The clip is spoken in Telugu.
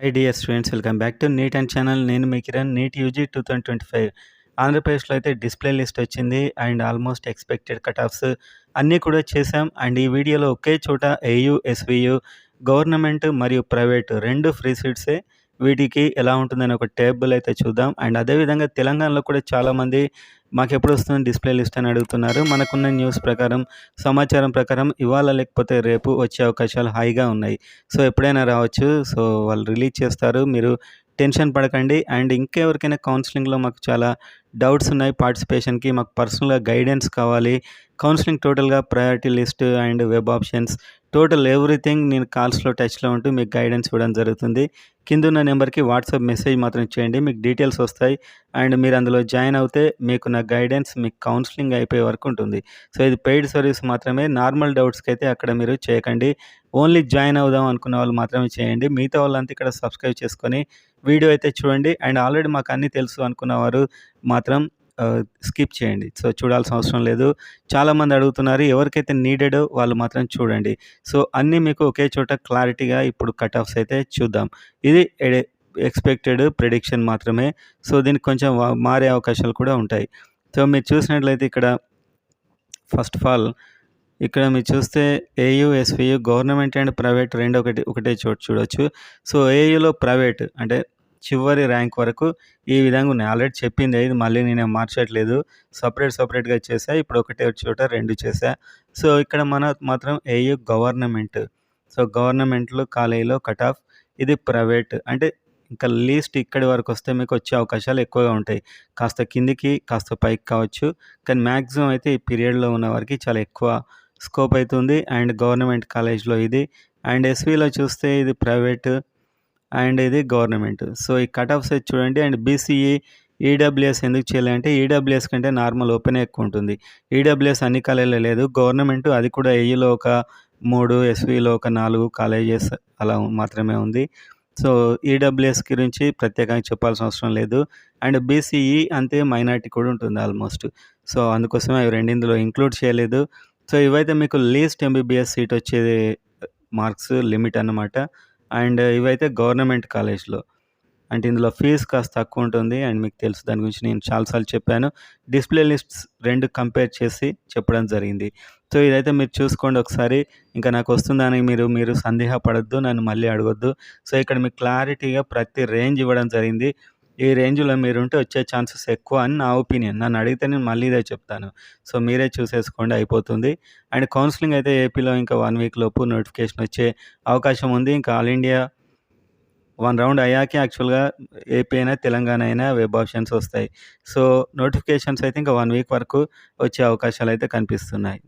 High dear students, welcome back to NEET and channel. నేను మీ కిరణ్. నీట్ యూజీ 2025 ఆంధ్రప్రదేశ్లో అయితే డిస్ప్లే లిస్ట్ వచ్చింది and almost expected cut offs అన్నీ కూడా చేసాం. అండ్ ఈ వీడియోలో ఒకే చోట ఏయూ, ఎస్వియు, గవర్నమెంట్ మరియు ప్రైవేట్ రెండు ఫ్రీ సీట్సే. వీటికి ఎలా ఉంటుందని ఒక టేబుల్ అయితే చూద్దాం. అండ్ అదేవిధంగా తెలంగాణలో కూడా చాలామంది మాకెప్పుడు వస్తుంది డిస్ప్లే లిస్ట్ అని అడుగుతున్నారు. మనకున్న న్యూస్ ప్రకారం, సమాచారం ప్రకారం ఇవాళ లేకపోతే రేపు వచ్చే అవకాశాలు హైగా ఉన్నాయి. సో ఎప్పుడైనా రావచ్చు. సో వాళ్ళు రిలీజ్ చేస్తారు, మీరు టెన్షన్ పడకండి. అండ్ ఇంకెవరికైనా కౌన్సిలింగ్లో మాకు చాలా డౌట్స్ ఉన్నాయి, పార్టిసిపేషన్కి మాకు పర్సనల్గా గైడెన్స్ కావాలి. కౌన్సిలింగ్ టోటల్గా priority list and web options total everything నేను కాల్స్లో టచ్లో ఉంటూ మీకు గైడెన్స్ ఇవ్వడం జరుగుతుంది. కిందున్న నెంబర్కి వాట్సాప్ మెసేజ్ మాత్రం చేయండి, మీకు డీటెయిల్స్ వస్తాయి. అండ్ మీరు అందులో జాయిన్ అవుతే మీకు నా గైడెన్స్ మీకు కౌన్సిలింగ్ అయిపోయే వరకు ఉంటుంది. సో ఇది పెయిడ్ సర్వీస్ మాత్రమే. నార్మల్ డౌట్స్కి అయితే అక్కడ మీరు చేయకండి. ఓన్లీ జాయిన్ అవుదాం అనుకున్న వాళ్ళు మాత్రమే చేయండి. మిగతా వాళ్ళంతా ఇక్కడ సబ్స్క్రైబ్ చేసుకొని వీడియో అయితే చూడండి. అండ్ ఆల్రెడీ మాకు అన్నీ తెలుసు అనుకున్నవారు మాత్రం స్కిప్ చేయండి. సో చూడాల్సిన అవసరం లేదు. చాలామంది అడుగుతున్నారు, ఎవరికైతే నీడెడో వాళ్ళు మాత్రం చూడండి. సో అన్నీ మీకు ఒకే చోట క్లారిటీగా ఇప్పుడు కట్ ఆఫ్స్ అయితే చూద్దాం. ఇది ఎక్స్పెక్టెడ్ ప్రిడిక్షన్ మాత్రమే. సో దీనికి కొంచెం మారే అవకాశాలు కూడా ఉంటాయి. సో మీరు చూసినట్లయితే ఇక్కడ ఫస్ట్ ఆఫ్ ఆల్ ఇక్కడ మీరు చూస్తే AU, SVU, government and private రెండు ఒకటే చోటు చూడొచ్చు. సో ఏయూలో ప్రైవేట్ అంటే చివరి ర్యాంక్ వరకు ఈ విధంగా ఉన్నాయి. ఆల్రెడీ చెప్పింది ఇది మళ్ళీ నేనేం మార్చట్లేదు. సపరేట్గా చేసా. ఇప్పుడు ఒకటే చోట రెండు చేసా. సో ఇక్కడ మాత్రం ఏయూ గవర్నమెంట్. సో గవర్నమెంట్లో కాలేజీలో కట్ ఆఫ్. ఇది ప్రైవేట్ అంటే ఇంకా లీస్ట్ ఇక్కడి వరకు వస్తే మీకు వచ్చే అవకాశాలు ఎక్కువగా ఉంటాయి. కాస్త కిందికి కాస్త పైకి కావచ్చు, కానీ మ్యాక్సిమం అయితే ఈ పీరియడ్లో ఉన్న వారికి చాలా ఎక్కువ స్కోప్ అవుతుంది. అండ్ గవర్నమెంట్ కాలేజ్లో ఇది. అండ్ ఎస్విలో చూస్తే ఇది ప్రైవేట్ అండ్ ఇది గవర్నమెంట్. సో ఈ కట్ ఆఫ్స్ అయితే చూడండి. అండ్ బీసీఈ, ఈడబ్ల్యూఎస్ ఎందుకు చేయలే అంటే ఈడబ్ల్యూఎస్ కంటే నార్మల్ ఓపెనే ఎక్కువ ఉంటుంది. ఈడబ్ల్యూఎస్ అన్ని కాలేజీలో లేదు. గవర్నమెంట్ అది కూడా ఏయూలో ఒక 3, ఎస్విలో ఒక 4 కాలేజెస్ అలా మాత్రమే ఉంది. సో ఈడబ్ల్యూఎస్ గురించి ప్రత్యేకంగా చెప్పాల్సిన అవసరం లేదు. అండ్ బీసీఈ అంతే, మైనారిటీ కూడా ఉంటుంది ఆల్మోస్ట్. సో అందుకోసమే అవి రెండు ఇందులో ఇంక్లూడ్ చేయలేదు. సో ఇవైతే మీకు లీస్ట్ ఎంబీబీఎస్ సీట్ వచ్చేది మార్క్స్ లిమిట్ అన్నమాట. అండ్ ఇవైతే గవర్నమెంట్ కాలేజ్లో అంటే ఇందులో ఫీజు కాస్త తక్కువ ఉంటుంది. అండ్ మీకు తెలుసు, దాని గురించి నేను చాలాసార్లు చెప్పాను. డిస్ప్లే లిస్ట్స్ రెండు కంపేర్ చేసి చెప్పడం జరిగింది. సో ఇదైతే మీరు చూసుకోండి ఒకసారి. ఇంకా నాకు వస్తుందని మీరు సందేహపడద్దు, నన్ను మళ్ళీ అడగొద్దు. సో ఇక్కడ మీకు క్లారిటీగా ప్రతి రేంజ్ ఇవ్వడం జరిగింది. ఈ రేంజ్లో మీరుంటే వచ్చే ఛాన్సెస్ ఎక్కువ అని నా ఒపీనియన్. నన్ను అడిగితే నేను మళ్ళీ ఇదే చెప్తాను. సో మీరే చూసేసుకోండి, అయిపోతుంది. అండ్ కౌన్సిలింగ్ అయితే ఏపీలో ఇంకా 1 వీక్ లోపు నోటిఫికేషన్ వచ్చే అవకాశం ఉంది. ఇంకా ఆల్ ఇండియా 1 రౌండ్ అయ్యాకే యాక్చువల్గా ఏపీ అయినా తెలంగాణ అయినా వెబ్ ఆప్షన్స్ వస్తాయి. సో నోటిఫికేషన్స్ అయితే ఇంకా 1 వీక్ వరకు వచ్చే అవకాశాలు అయితే కనిపిస్తున్నాయి.